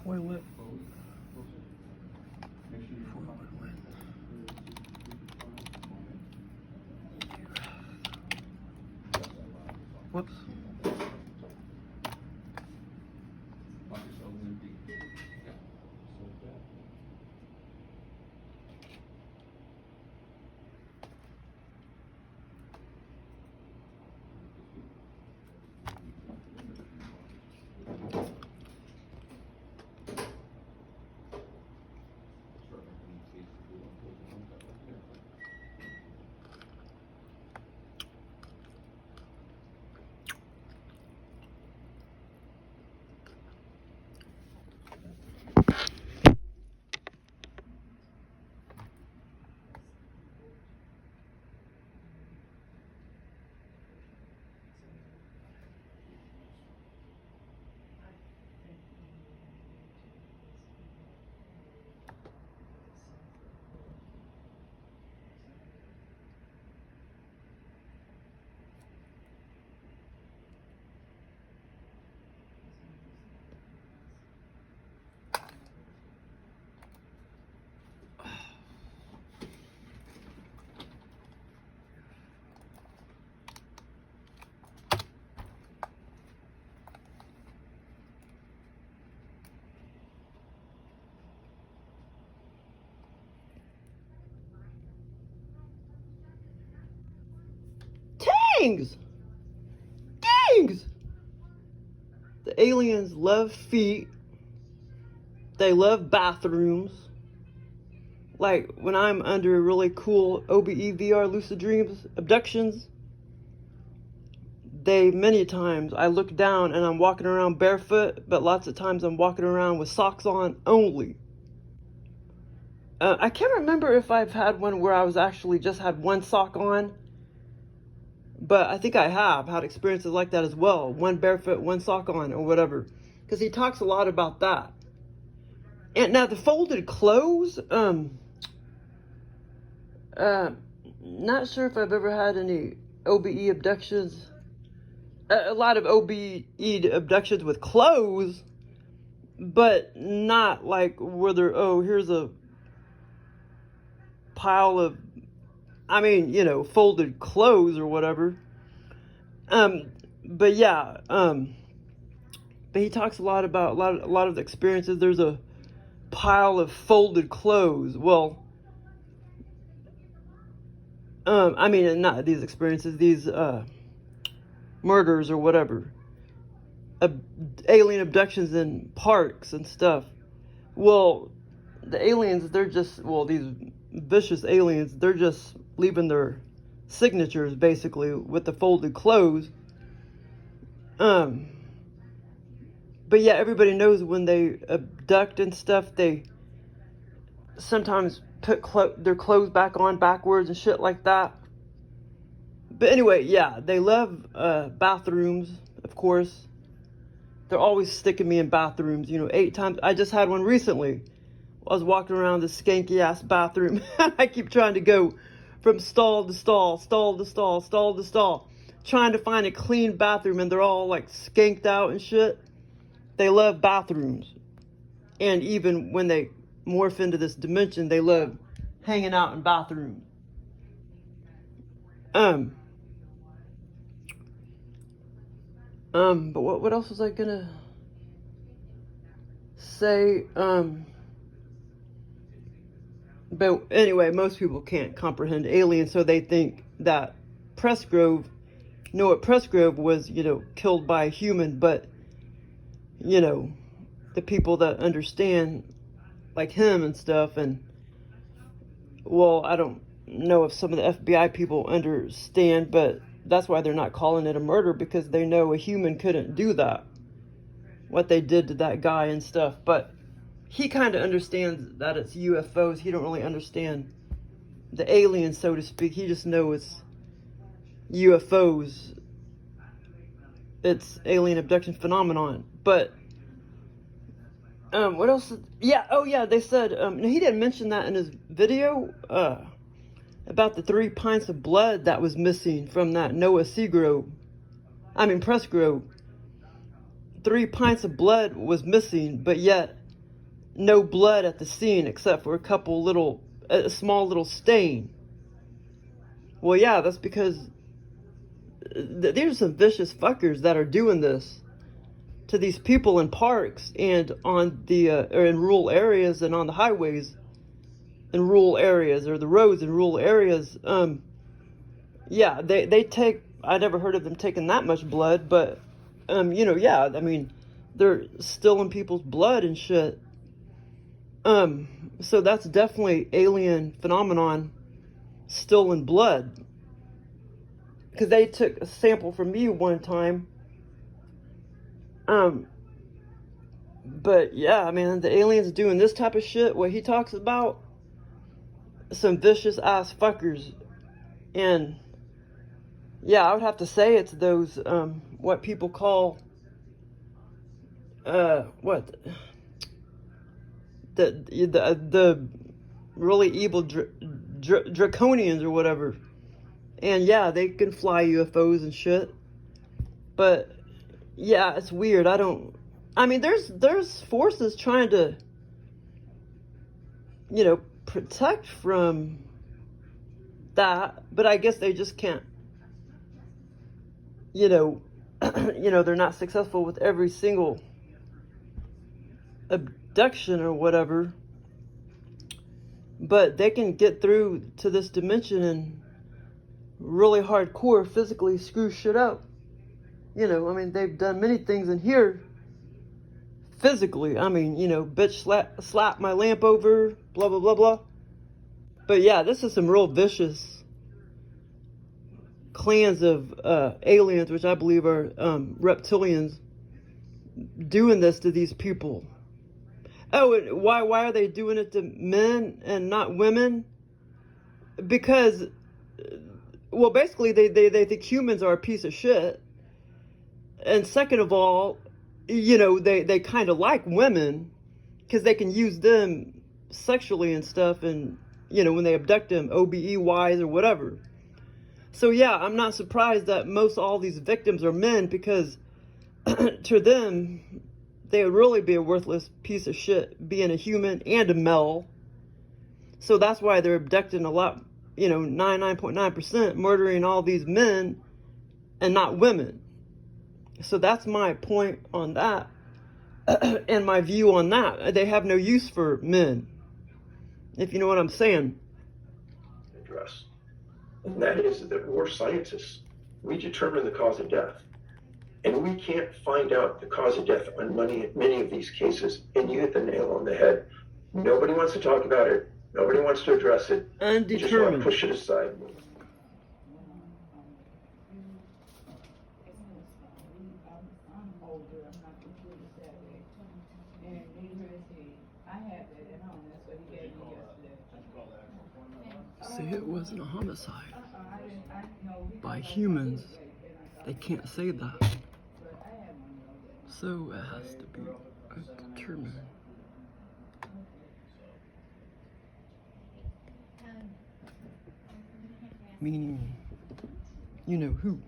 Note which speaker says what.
Speaker 1: toilet. Whoops. Tangs! Tangs! The aliens love feet. They love bathrooms. Like when I'm under really cool OBE VR lucid dreams abductions, many times I look down and I'm walking around barefoot, but lots of times I'm walking around with socks on only. I can't remember if I've had one where I was actually just had one sock on, but I think I have had experiences like that as well. One barefoot, one sock on, or whatever. Because he talks a lot about that. And now the folded clothes, not sure if I've ever had any OBE abductions. A lot of OBE abductions with clothes, but not like where they're, oh, here's a pile of, I mean, you know, folded clothes or whatever. But yeah, but he talks a lot about a lot of the experiences. There's a pile of folded clothes. Well, I mean, not these experiences, these murders or whatever, alien abductions in parks and stuff. Well, the aliens, they're just, well, these vicious aliens, they're just leaving their signatures basically with the folded clothes. But yeah, everybody knows when they abduct and stuff, they sometimes put their clothes back on backwards and shit like that. But anyway, yeah, they love bathrooms, of course. They're always sticking me in bathrooms, you know, 8 times. I just had one recently. I was walking around this skanky ass bathroom. I keep trying to go from stall to stall, stall to stall, stall to stall, trying to find a clean bathroom, and they're all like skanked out and shit. They love bathrooms. And even when they morph into this dimension, they love hanging out in bathrooms. But what else was I gonna say? But anyway, most people can't comprehend aliens, so they think that Presgrove, Noah Presgrove was, you know, killed by a human, but, you know, the people that understand, like him and stuff, and, well, I don't know if some of the FBI people understand, but that's why they're not calling it a murder, because they know a human couldn't do that, what they did to that guy and stuff. But he kind of understands that it's UFOs. He don't really understand the aliens, so to speak. He just knows it's UFOs. It's alien abduction phenomenon. But what else? Yeah, oh yeah, they said he didn't mention that in his video about the 3 pints of blood that was missing from that Noah Presgrove. 3 pints of blood was missing, but yet no blood at the scene except for a small little stain. Well, yeah, that's because there's some vicious fuckers that are doing this to these people in parks and on the or in rural areas and on the highways in rural areas, or the roads in rural areas. Yeah, they take, I never heard of them taking that much blood, but yeah, I mean, they're stealing people's blood and shit. So that's definitely alien phenomenon, stealing blood. Because they took a sample from me one time. But yeah, man, the aliens doing this type of shit, what he talks about, some vicious ass fuckers. And yeah, I would have to say it's those, what people call, what? The really evil draconians or whatever. And yeah, they can fly UFOs and shit. But yeah, it's weird. I mean, there's forces trying to, protect from that, but I guess they just can't, they're not successful with every single abduction or whatever, but they can get through to this dimension and really hardcore physically screw shit up. I mean, they've done many things in here physically. I mean, bitch slap my lamp over, blah, blah, blah, blah. But yeah, this is some real vicious clans of aliens, which I believe are reptilians, doing this to these people. Oh, and why are they doing it to men and not women? Because, well, basically they think humans are a piece of shit. And second of all, they kind of like women because they can use them sexually and stuff, and when they abduct them, OBE-wise or whatever. So yeah, I'm not surprised that most all these victims are men, because to them, they would really be a worthless piece of shit being a human and a male. So that's why they're abducting a lot, 99.9%, murdering all these men and not women. So that's my point on that. And my view on that. They have no use for men, if you know what I'm saying.
Speaker 2: Address. And that is that we're scientists. We determine the cause of death. And we can't find out the cause of death on many of these cases. And you hit the nail on the head. Nobody wants to talk about it. Nobody wants to address it.
Speaker 1: Undetermined.
Speaker 2: You just want to push it aside.
Speaker 1: See, it wasn't a homicide by humans. They can't say that. So it has to be determined. Meaning, you know who.